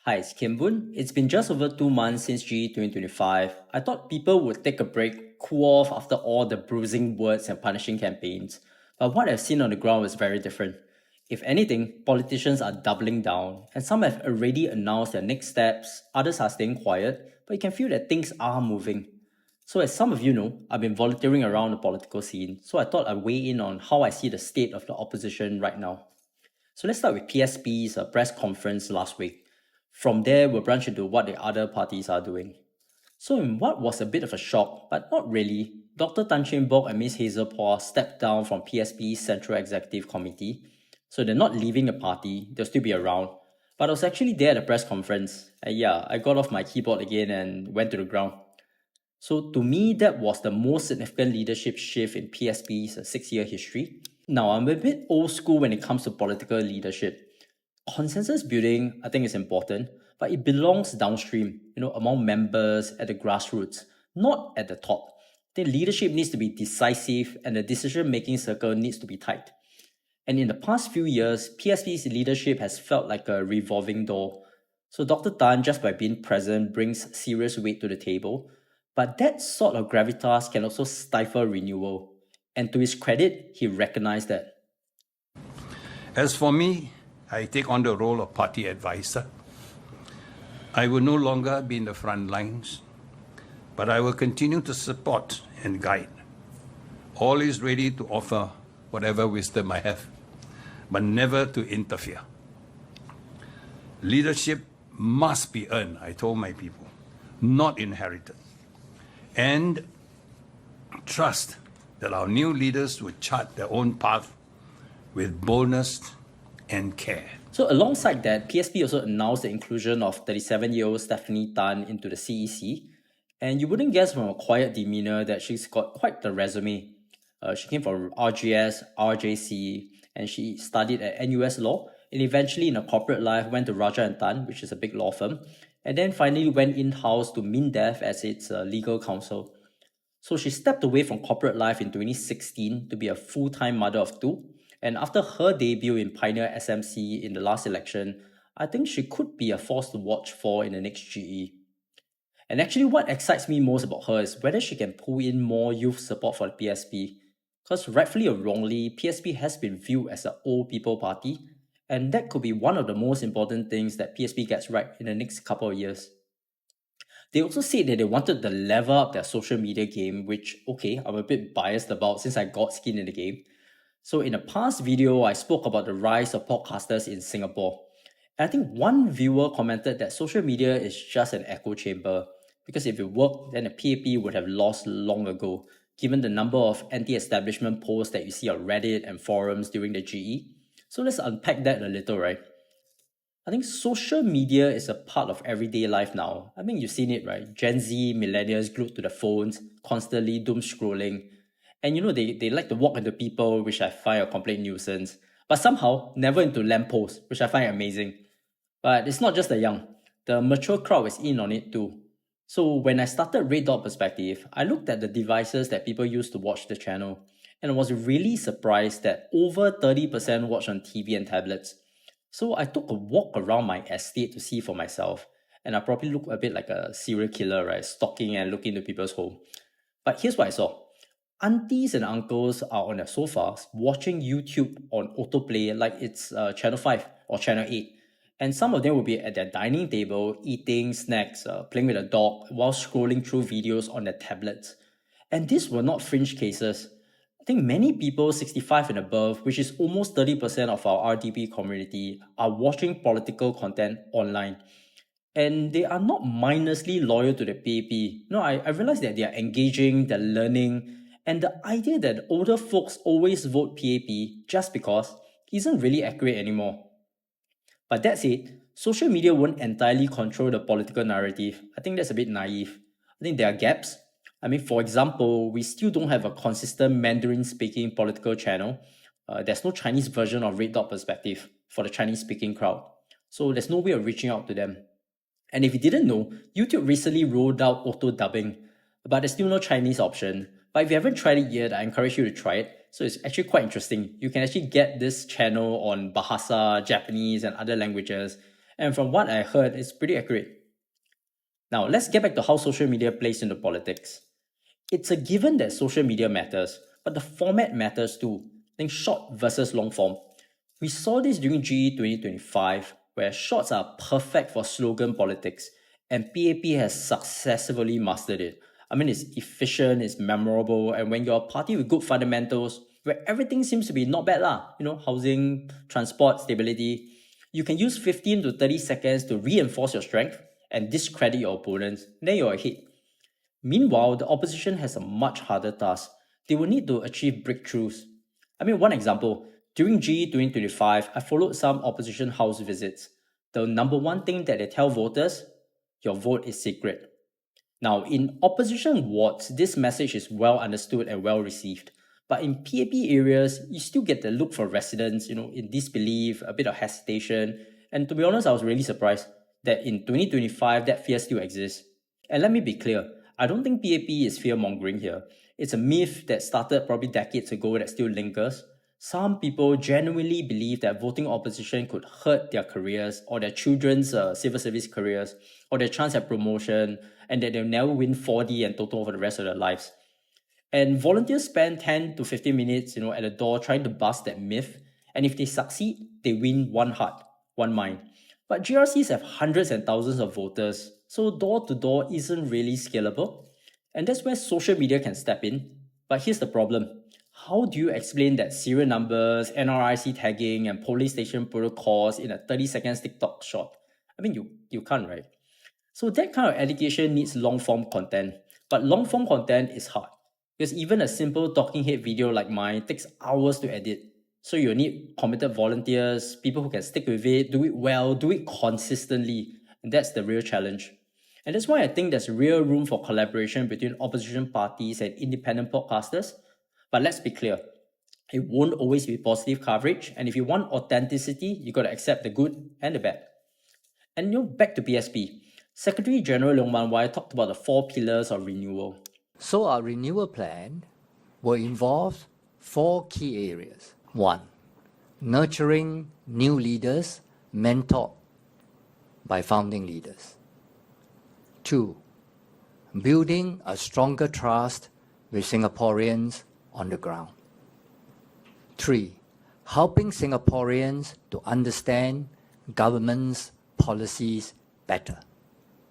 Hi, it's Kim Boon. It's been just over 2 months since GE 2025. I thought people would take a break, cool off after all the bruising words and punishing campaigns. But what I've seen on the ground is very different. If anything, politicians are doubling down, and some have already announced their next steps, others are staying quiet, but you can feel that things are moving. So, as some of you know, I've been volunteering around the political scene, so I thought I'd weigh in on how I see the state of the opposition right now. So let's start with PSP's press conference last week. From there, we'll branch into what the other parties are doing. So in what was a bit of a shock, but not really, Dr. Tan Cheng Bock and Ms. Hazel Paul stepped down from PSP's Central Executive Committee. So they're not leaving the party, they'll still be around. But I was actually there at the press conference. And yeah, I got off my keyboard again and went to the ground. So to me, that was the most significant leadership shift in PSP's 6-year history. Now, I'm a bit old school when it comes to political leadership. Consensus building, I think, is important, but it belongs downstream, among members at the grassroots, not at the top. The leadership needs to be decisive and the decision-making circle needs to be tight. And in the past few years, PSP's leadership has felt like a revolving door. So Dr. Tan, just by being present, brings serious weight to the table. But that sort of gravitas can also stifle renewal. And to his credit, he recognized that. As for me, I take on the role of party advisor. I will no longer be in the front lines, but I will continue to support and guide. Always ready to offer whatever wisdom I have, but never to interfere. Leadership must be earned, I told my people, not inherited. And trust that our new leaders will chart their own path with boldness and care. So alongside that, PSP also announced the inclusion of 37-year-old Stephanie Tan into the CEC. And you wouldn't guess from a quiet demeanor that she's got quite the resume. She came from RGS, RJC, and she studied at NUS Law, and eventually in her corporate life went to Raja & Tan, which is a big law firm, and then finally went in-house to MINDEF as its legal counsel. So she stepped away from corporate life in 2016 to be a full-time mother of two. And after her debut in Pioneer SMC in the last election, I think she could be a force to watch for in the next GE. And actually what excites me most about her is whether she can pull in more youth support for the PSP. Because rightfully or wrongly, PSP has been viewed as an old people party, and that could be one of the most important things that PSP gets right in the next couple of years. They also said that they wanted to level up their social media game, which, okay, I'm a bit biased about since I got skin in the game. So in a past video, I spoke about the rise of podcasters in Singapore. And I think one viewer commented that social media is just an echo chamber, because if it worked, then the PAP would have lost long ago, given the number of anti-establishment posts that you see on Reddit and forums during the GE. So let's unpack that a little, right? I think social media is a part of everyday life now. I mean, you've seen it, right? Gen Z, millennials glued to the phones, constantly doom scrolling. And they like to walk into people, which I find a complete nuisance. But somehow, never into lampposts, which I find amazing. But it's not just the young. The mature crowd is in on it too. So when I started Red Dot Perspective, I looked at the devices that people use to watch the channel. And I was really surprised that over 30% watch on TV and tablets. So I took a walk around my estate to see for myself. And I probably look a bit like a serial killer, right? Stalking and looking into people's home. But here's what I saw. Aunties and uncles are on their sofas watching YouTube on autoplay like it's Channel 5 or Channel 8. And some of them will be at their dining table, eating snacks, playing with a dog, while scrolling through videos on their tablets. And these were not fringe cases. I think many people 65 and above, which is almost 30% of our RDP community, are watching political content online. And they are not mindlessly loyal to the PAP. I realize that they are engaging, they're learning, and the idea that older folks always vote PAP just because isn't really accurate anymore. But that said, social media won't entirely control the political narrative. I think that's a bit naive. I think there are gaps. I mean, for example, we still don't have a consistent Mandarin-speaking political channel. There's no Chinese version of Red Dot Perspective for the Chinese-speaking crowd. So there's no way of reaching out to them. And if you didn't know, YouTube recently rolled out auto-dubbing, but there's still no Chinese option. But if you haven't tried it yet, I encourage you to try it. So it's actually quite interesting. You can actually get this channel on Bahasa, Japanese, and other languages. And from what I heard, it's pretty accurate. Now, let's get back to how social media plays into politics. It's a given that social media matters, but the format matters too. Think short versus long form. We saw this during GE 2025, where shorts are perfect for slogan politics, and PAP has successfully mastered it. I mean, it's efficient, it's memorable, and when you're a party with good fundamentals, where everything seems to be not bad lah, housing, transport, stability, you can use 15 to 30 seconds to reinforce your strength and discredit your opponents, then you're ahead. Meanwhile, the opposition has a much harder task. They will need to achieve breakthroughs. I mean, one example, during GE 2025, I followed some opposition house visits. The number one thing that they tell voters, your vote is secret. Now, in opposition wards, this message is well understood and well received. But in PAP areas, you still get the look for residents, in disbelief, a bit of hesitation. And to be honest, I was really surprised that in 2025, that fear still exists. And let me be clear, I don't think PAP is fear-mongering here. It's a myth that started probably decades ago that still lingers. Some people genuinely believe that voting opposition could hurt their careers or their children's civil service careers or their chance at promotion, and that they'll never win 4D and Toto for the rest of their lives. And volunteers spend 10 to 15 minutes at the door trying to bust that myth, and if they succeed, they win one heart, one mind. But GRCs have hundreds and thousands of voters, so door-to-door isn't really scalable. And that's where social media can step in. But here's the problem. How do you explain that serial numbers, NRIC tagging, and polling station protocols in a 30 seconds TikTok short? I mean, you can't, right? So that kind of education needs long-form content. But long-form content is hard, because even a simple talking head video like mine takes hours to edit. So you'll need committed volunteers, people who can stick with it, do it well, do it consistently. And that's the real challenge. And that's why I think there's real room for collaboration between opposition parties and independent podcasters. But let's be clear, it won't always be positive coverage. And if you want authenticity, you got to accept the good and the bad. And back to PSP. Secretary General Leong Man Wai talked about the 4 pillars of renewal. So our renewal plan will involve 4 key areas. 1. Nurturing new leaders mentored by founding leaders. 2. Building a stronger trust with Singaporeans on the ground. 3. Helping Singaporeans to understand government's policies better.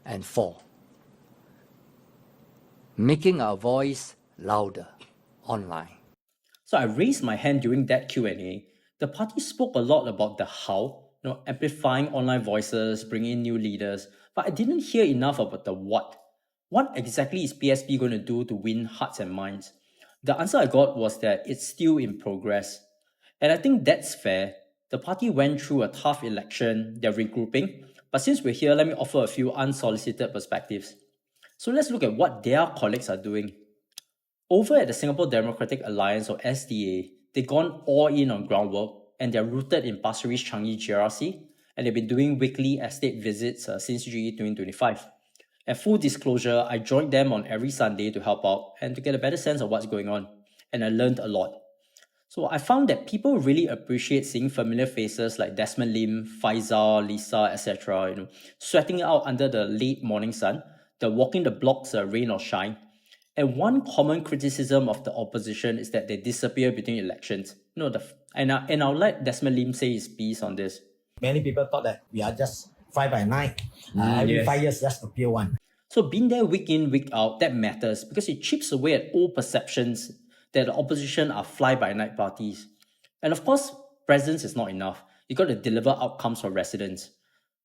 And 4. Making our voice louder online. So I raised my hand during that Q&A. The party spoke a lot about the how, amplifying online voices, bringing in new leaders, but I didn't hear enough about the what. What exactly is PSP going to do to win hearts and minds? The answer I got was that it's still in progress. And I think that's fair. The party went through a tough election, they're regrouping, but since we're here, let me offer a few unsolicited perspectives. So let's look at what their colleagues are doing. Over at the Singapore Democratic Alliance, or SDA, they've gone all in on groundwork, and they're rooted in Pasir Ris-Changi GRC, and they've been doing weekly estate visits since GE 2025. And full disclosure, I joined them on every Sunday to help out and to get a better sense of what's going on, and I learned a lot. So I found that people really appreciate seeing familiar faces like Desmond Lim, Faisal, Lisa, etc., sweating it out under the late morning sun, the walking the blocks rain or shine. And one common criticism of the opposition is that they disappear between elections. And I'll let Desmond Lim say his piece on this. Many people thought that we are just fly by night. Every 5 years, just appear one. So being there week in, week out, that matters because it chips away at old perceptions that the opposition are fly-by-night parties. And of course, presence is not enough. You got to deliver outcomes for residents.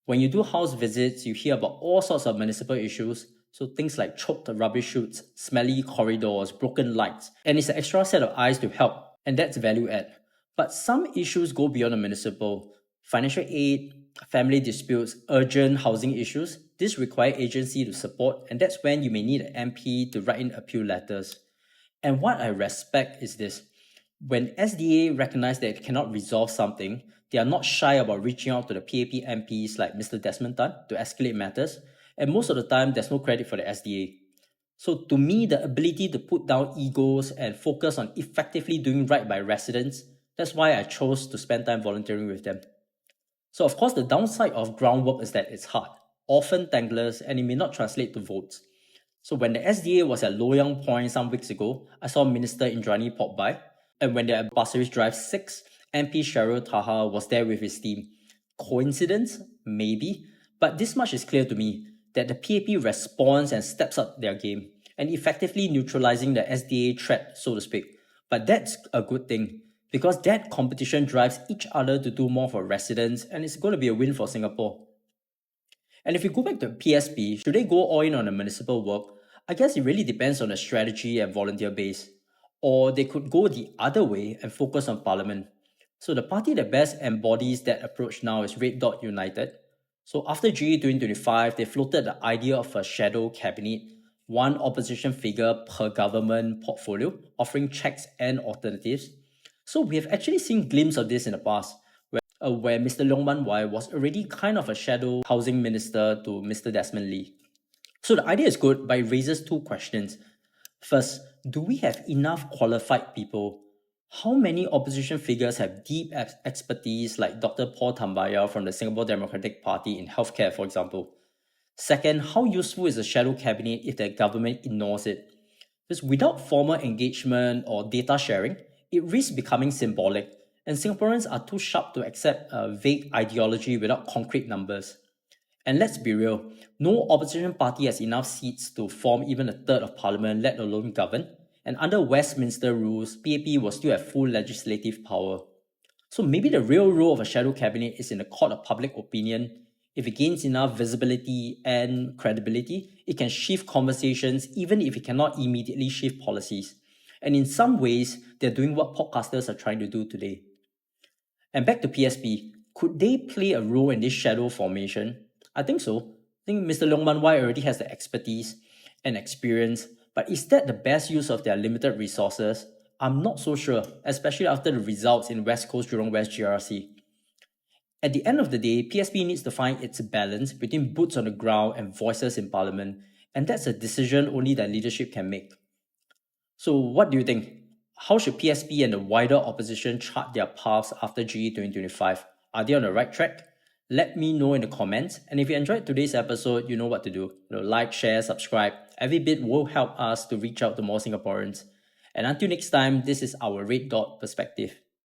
When you do house visits, you hear about all sorts of municipal issues. So things like choked rubbish chutes, smelly corridors, broken lights. And it's an extra set of eyes to help. And that's value add. But some issues go beyond the municipal. Financial aid, family disputes, urgent housing issues. This require agency to support. And that's when you may need an MP to write in appeal letters. And what I respect is this. When SDA recognize that it cannot resolve something, they are not shy about reaching out to the PAP MPs like Mr. Desmond Tan to escalate matters. And most of the time, there's no credit for the SDA. So to me, the ability to put down egos and focus on effectively doing right by residents, that's why I chose to spend time volunteering with them. So of course the downside of groundwork is that it's hard, often thankless, and it may not translate to votes. So when the SDA was at Loyang Point some weeks ago, I saw Minister Indrani pop by, and when they're at Pasir Drive 6, MP Cheryl Taha was there with his team. Coincidence? Maybe. But this much is clear to me, that the PAP responds and steps up their game, and effectively neutralizing the SDA threat, so to speak. But that's a good thing, because that competition drives each other to do more for residents, and it's going to be a win for Singapore. And if you go back to PSP, should they go all in on the municipal work? I guess it really depends on the strategy and volunteer base. Or they could go the other way and focus on Parliament. So the party that best embodies that approach now is Red Dot United. So after GE 2025, they floated the idea of a shadow cabinet, one opposition figure per government portfolio, offering checks and alternatives. So we have actually seen glimpses of this in the past, where Mr. Leong Man Wai was already kind of a shadow housing minister to Mr. Desmond Lee. So the idea is good, but it raises two questions. First, do we have enough qualified people? How many opposition figures have deep expertise like Dr. Paul Tambaya from the Singapore Democratic Party in healthcare, for example? Second, how useful is a shadow cabinet if the government ignores it? Because without formal engagement or data sharing, it risks becoming symbolic, and Singaporeans are too sharp to accept a vague ideology without concrete numbers. And let's be real, no opposition party has enough seats to form even a third of parliament, let alone govern. And under Westminster rules, PAP will still have full legislative power. So maybe the real role of a shadow cabinet is in the court of public opinion. If it gains enough visibility and credibility, it can shift conversations even if it cannot immediately shift policies. And in some ways, they're doing what podcasters are trying to do today. And back to PSP, could they play a role in this shadow formation? I think so. I think Mr. Leong Man Wai already has the expertise and experience, but is that the best use of their limited resources? I'm not so sure, especially after the results in West Coast Jurong West GRC. At the end of the day, PSP needs to find its balance between boots on the ground and voices in Parliament, and that's a decision only that leadership can make. So what do you think? How should PSP and the wider opposition chart their paths after GE 2025? Are they on the right track? Let me know in the comments, and if you enjoyed today's episode, you know what to do. Like, share, subscribe. Every bit will help us to reach out to more Singaporeans. And until next time, this is our Red Dot Perspective.